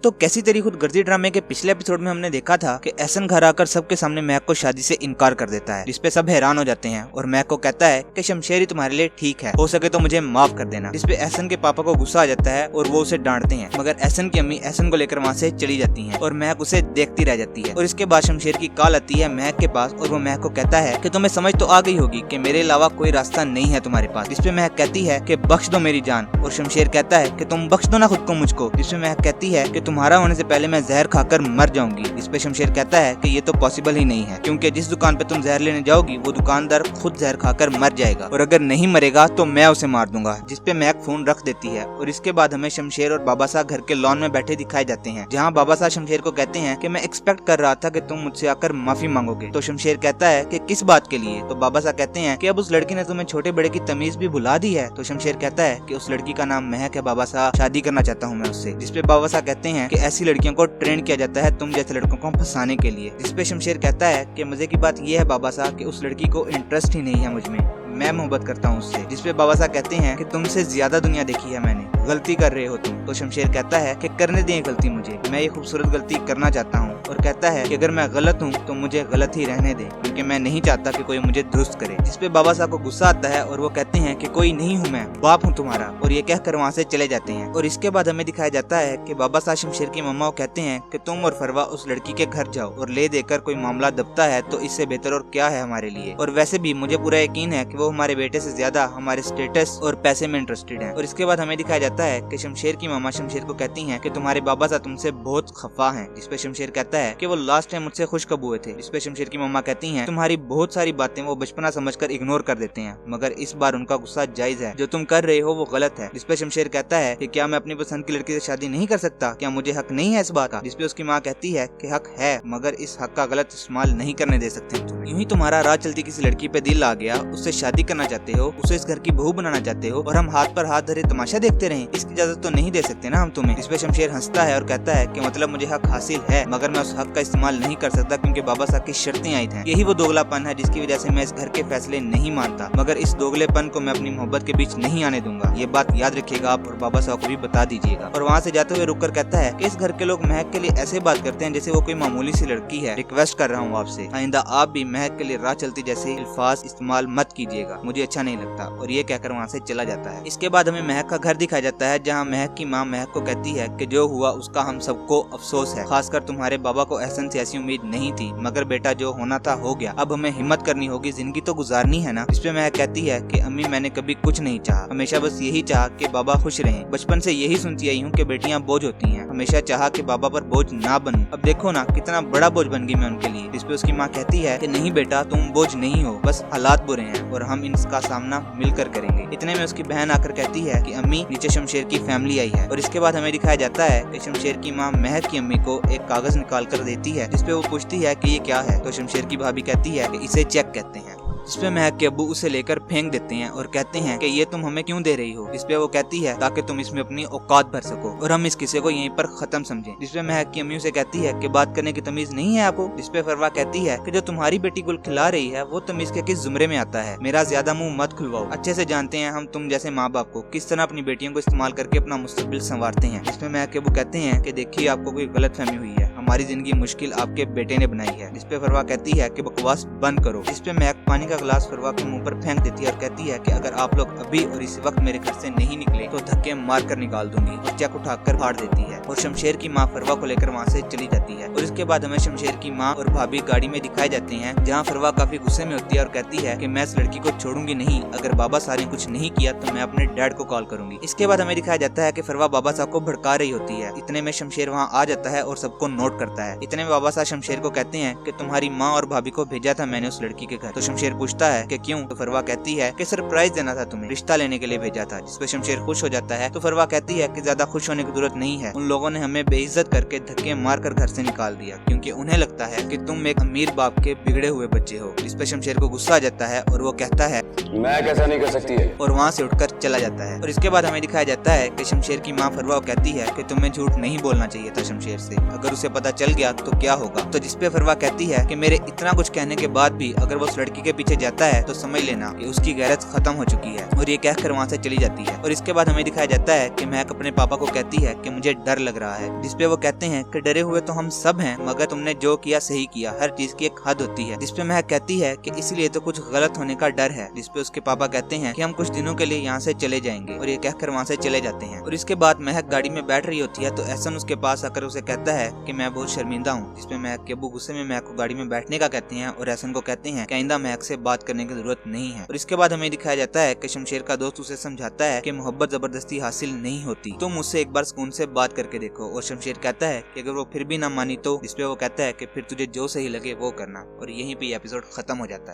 तो कैसी तेरी खुदगर्जी ड्रामे के पिछले एपिसोड में हमने देखा था कि एहसन घर आकर सबके सामने महक को शादी से इनकार कर देता है, जिसपे सब हैरान हो जाते हैं और महक को कहता है कि शमशेर ही तुम्हारे लिए ठीक है, हो सके तो मुझे माफ कर देना। जिसपे एहसन के पापा को गुस्सा आ जाता है और वो उसे डांटते हैं, मगर एहसन की अम्मी एहसन को लेकर वहाँ से चली जाती है और महक उसे देखती रह जाती है। और इसके बाद शमशेर की कॉल आती है महक के पास और वो महक को कहता है कि तुम्हें समझ तो आ गई होगी कि मेरे अलावा कोई रास्ता नहीं है तुम्हारे पास। जिसपे महक कहती है कि बख्श दो मेरी जान, और शमशेर कहता है कि तुम बख्श दो ना खुद को मुझको। जिसपे महक कहती है कि तुम्हारा होने से पहले मैं जहर खाकर मर जाऊंगी। जिसपे शमशेर कहता है कि ये तो पॉसिबल ही नहीं है, क्योंकि जिस दुकान पे तुम जहर लेने जाओगी वो दुकानदार खुद जहर खाकर मर जाएगा, और अगर नहीं मरेगा तो मैं उसे मार दूंगा। जिसपे महक फोन रख देती है और इसके बाद हमें शमशेर और बाबा साहब घर के लॉन में बैठे दिखाए जाते हैं, जहाँ बाबा साहब शमशेर को कहते हैं कि मैं एक्सपेक्ट कर रहा था कि तुम मुझसे आकर माफी मांगोगे। तो शमशेर कहता है कि किस बात के लिए। तो बाबा साहब कहते हैं कि अब उस लड़की ने तुम्हें छोटे बड़े की तमीज भी भुला दी है। तो शमशेर कहता है कि उस लड़की का नाम महक है बाबा साहब, शादी करना चाहता हूँ मैं उससे। जिसपे बाबा साहब कहते हैं कि ऐसी लड़कियों को ट्रेन किया जाता है तुम जैसे लड़कों को फंसाने के लिए। जिसपे शमशेर कहता है कि मजे की बात यह है बाबा साहब कि उस लड़की को इंटरेस्ट ही नहीं है मुझ में, मैं मोहब्बत करता हूँ उससे। जिसपे बाबा साहब कहते हैं कि तुमसे ज्यादा दुनिया देखी है मैंने, गलती कर रहे हो तुम। तो शमशेर कहता है कि करने दें गलती मुझे, मैं ये खूबसूरत गलती करना चाहता हूँ। और कहता है कि अगर मैं गलत हूँ तो मुझे गलत ही रहने दें, क्योंकि मैं नहीं चाहता कि कोई मुझे दुरुस्त करे। जिसपे बाबा साहब को गुस्सा आता है और वो कहते हैं कि कोई नहीं हूँ मैं, बाप हूँ तुम्हारा, और ये कहकर वहाँ से चले जाते हैं। और इसके बाद हमें दिखाया जाता है कि बाबा साहब शमशेर की मम्मा को कहते हैं कि तुम और फरवा उस लड़की के घर जाओ और ले देकर कोई मामला दबता है तो इससे बेहतर और क्या है हमारे लिए। और वैसे भी मुझे पूरा यकीन है कि वो हमारे बेटे से ज्यादा हमारे स्टेटस और पैसे में इंटरेस्टेड है। और इसके बाद हमें दिखाया जाता है कि शमशेर की मामा शमशेर को कहती हैं कि तुम्हारे बाबा साहब तुमसे बहुत खफा हैं। जिसपे शमशेर कहता है कि वो लास्ट टाइम मुझसे खुश कब हुए थे। जिसपे शमशेर की मामा कहती हैं तुम्हारी बहुत सारी बातें वो बचपना समझकर इग्नोर कर देते हैं, मगर इस बार उनका गुस्सा जायज है, जो तुम कर रहे हो वो गलत है। जिसपे शमशेर कहता है कि क्या मैं अपनी पसंद की लड़की से शादी नहीं कर सकता, क्या मुझे हक नहीं है इस बात का। जिसपे उसकी माँ कहती है कि हक है, मगर इस हक का गलत इस्तेमाल नहीं करने दे सकते तुम्हें। यूं ही तुम्हारा राह चलती किसी लड़की पे दिल आ गया, उससे शादी करना चाहते हो, उसे इस घर की बहू बनाना चाहते हो, और हम हाथ पर हाथ धरे तमाशा देखते रहे, इसकी इजाजत तो नहीं दे सकते ना हम तुम्हें। जिसपे शमशेर हंसता है और कहता है कि मतलब मुझे हक हासिल है, मगर मैं उस हक का इस्तेमाल नहीं कर सकता क्योंकि बाबा साहब की शर्तें आई थी। यही वो दोगलापन है जिसकी वजह से मैं इस घर के फैसले नहीं मानता, मगर इस दोगलेपन को मैं अपनी मोहब्बत के बीच नहीं आने दूंगा। ये बात याद रखिएगा आप और बाबा साहब को भी बता दीजिएगा। और वहाँ से जाते हुए रुककर कहता है कि इस घर के लोग महक के लिए ऐसे बात करते हैं जैसे वो कोई मामूली सी लड़की है। रिक्वेस्ट कर रहा हूँ आपसे, आइंदा आप भी महक के लिए राह चलती जैसे अल्फाज इस्तेमाल मत कीजिएगा, मुझे अच्छा नहीं लगता। और ये कहकर वहाँ से चला जाता है। इसके बाद हमें महक का घर दिखाया जाता है, जहाँ महक की माँ महक को कहती है कि जो हुआ उसका हम सबको अफसोस है, खासकर तुम्हारे बाबा को एहसन से ऐसी उम्मीद नहीं थी, मगर बेटा जो होना था हो गया, अब हमें हिम्मत करनी होगी, जिंदगी तो गुजारनी है ना। इसपे महक कहती है कि अम्मी मैंने कभी कुछ नहीं चाहा, हमेशा बस यही चाहा कि बाबा खुश रहें। बचपन से यही सुनती आई हूँ कि बेटियां बोझ होती हैं, हमेशा चाहा कि बाबा पर बोझ ना बनूं। अब देखो ना कितना बड़ा बोझ बन गई मैं उनके लिए। जिसपे उसकी माँ कहती है कि नहीं बेटा तुम बोझ नहीं हो, बस हालात बुरे हैं और हम इनका सामना मिलकर करेंगे। इतने में उसकी बहन आकर कहती है कि अम्मी नीचे शमशेर की फैमिली आई है। और इसके बाद हमें दिखाया जाता है कि शमशेर की माँ महक की अम्मी को एक कागज निकाल कर देती है, जिसपे वो पूछती है कि ये क्या है। तो शमशेर की भाभी कहती है कि इसे चेक कहते हैं। जिसपे महक के अब्बू उसे लेकर फेंक देते हैं और कहते हैं कि ये तुम हमें क्यों दे रही हो। जिसपे वो कहती है ताकि तुम इसमें अपनी औकात भर सको और हम इस किस्से को यहीं पर खत्म समझें। जिसपे महक की अम्मी उसे कहती है कि बात करने की तमीज नहीं है आपको। जिसपे फरवा कहती है कि जो तुम्हारी बेटी गुल खिला रही है वो तमीज के किस जुमरे में आता है, मेरा ज्यादा मुंह मत खुलवाओ, अच्छे से जानते हैं हम तुम जैसे माँ बाप को किस तरह अपनी बेटियों को इस्तेमाल करके अपना मुस्तकबिल संवारते हैं। जिसपे महक के अब्बू कहते हैं कि देखिए आपको कोई गलत फहमी हुई है, हमारी जिंदगी मुश्किल आपके बेटे ने बनाई है। जिसपे फरवा कहती है कि बकवास बंद करो। जिसपे महक पानी का गिलास फरवा के मुंह पर फेंक देती है और कहती है कि अगर आप लोग अभी और इसी वक्त मेरे घर से नहीं निकले तो धक्के मार कर निकाल दूंगी, और चक उठाकर फाड़ देती है। और शमशेर की माँ फरवा को लेकर वहाँ से चली जाती है। और इसके बाद हमें शमशेर की माँ और भाभी गाड़ी में दिखाए जाते हैं, जहाँ फरवा काफी गुस्से में होती है और कहती है कि मैं इस लड़की को छोड़ूंगी नहीं, अगर बाबा साहब ने कुछ नहीं किया तो मैं अपने डैड को कॉल करूंगी। इसके बाद हमें दिखाया जाता है कि फरवा बाबा साहब को भड़का रही होती है। इतने में शमशेर वहाँ आ जाता है और सबको नोट करता है। इतने में बाबा साहब शमशेर को कहते हैं कि तुम्हारी माँ और भाभी को भेजा था मैंने उस लड़की के घर। तो शमशेर पूछता है कि क्यों। तो फरवा कहती है कि सरप्राइज देना था तुम्हें, रिश्ता लेने के लिए भेजा था। जिसपे शमशेर खुश हो जाता है। तो फरवा कहती है कि ज्यादा खुश होने की जरूरत नहीं है, उन लोगों ने हमें बेइज्जत करके धक्के मार कर घर से निकाल दिया, क्योंकि उन्हें लगता है कि तुम एक अमीर बाप के बिगड़े हुए बच्चे हो। जिसपे शमशेर को गुस्सा आ जाता है और वो कहता है मैं कैसा नहीं कर सकती है, और वहाँ से उठकर चला जाता है। और इसके बाद हमें दिखाया जाता है कि शमशेर की माँ फरवा कहती है कि तुम्हें झूठ नहीं बोलना चाहिए था शमशेर से, अगर उसे पता पता चल गया तो क्या होगा। तो जिसपे फरवा कहती है कि मेरे इतना कुछ कहने के बाद भी अगर वो उस लड़की के पीछे जाता है तो समझ लेना कि उसकी गैरत खत्म हो चुकी है, और ये कहकर वहाँ से चली जाती है। और इसके बाद हमें दिखाया जाता है कि महक अपने पापा को कहती है कि मुझे डर लग रहा है, जिसपे वो कहते हैं कि डरे हुए तो हम सब हैं, मगर तुमने जो किया सही किया, हर चीज की एक हद होती है। जिसपे महक कहती है कि इसलिए तो कुछ गलत होने का डर है। जिसपे उसके पापा कहते हैं कि हम कुछ दिनों के लिए यहाँ से चले जाएंगे, और ये कहकर वहाँ से चले जाते हैं। और इसके बाद महक गाड़ी में बैठ रही होती है तो एहसन उसके पास आकर उसे कहता है कि मैं बहुत शर्मिंदा हूँ। जिसपे महक के अब्बू गुस्से में महक को गाड़ी में बैठने का कहते हैं और एहसन को कहते हैं कि आइंदा महक से बात करने की जरूरत नहीं है। और इसके बाद हमें दिखाया जाता है कि शमशेर का दोस्त उसे समझाता है कि मोहब्बत जबरदस्ती हासिल नहीं होती, तुम मुझसे एक बार सुकून से बात करके देखो। और शमशेर कहता है कि अगर वो फिर भी ना मानी तो, जिसपे वो कहता है कि फिर तुझे जो सही लगे वो करना। और यहीं पे एपिसोड खत्म हो जाता है।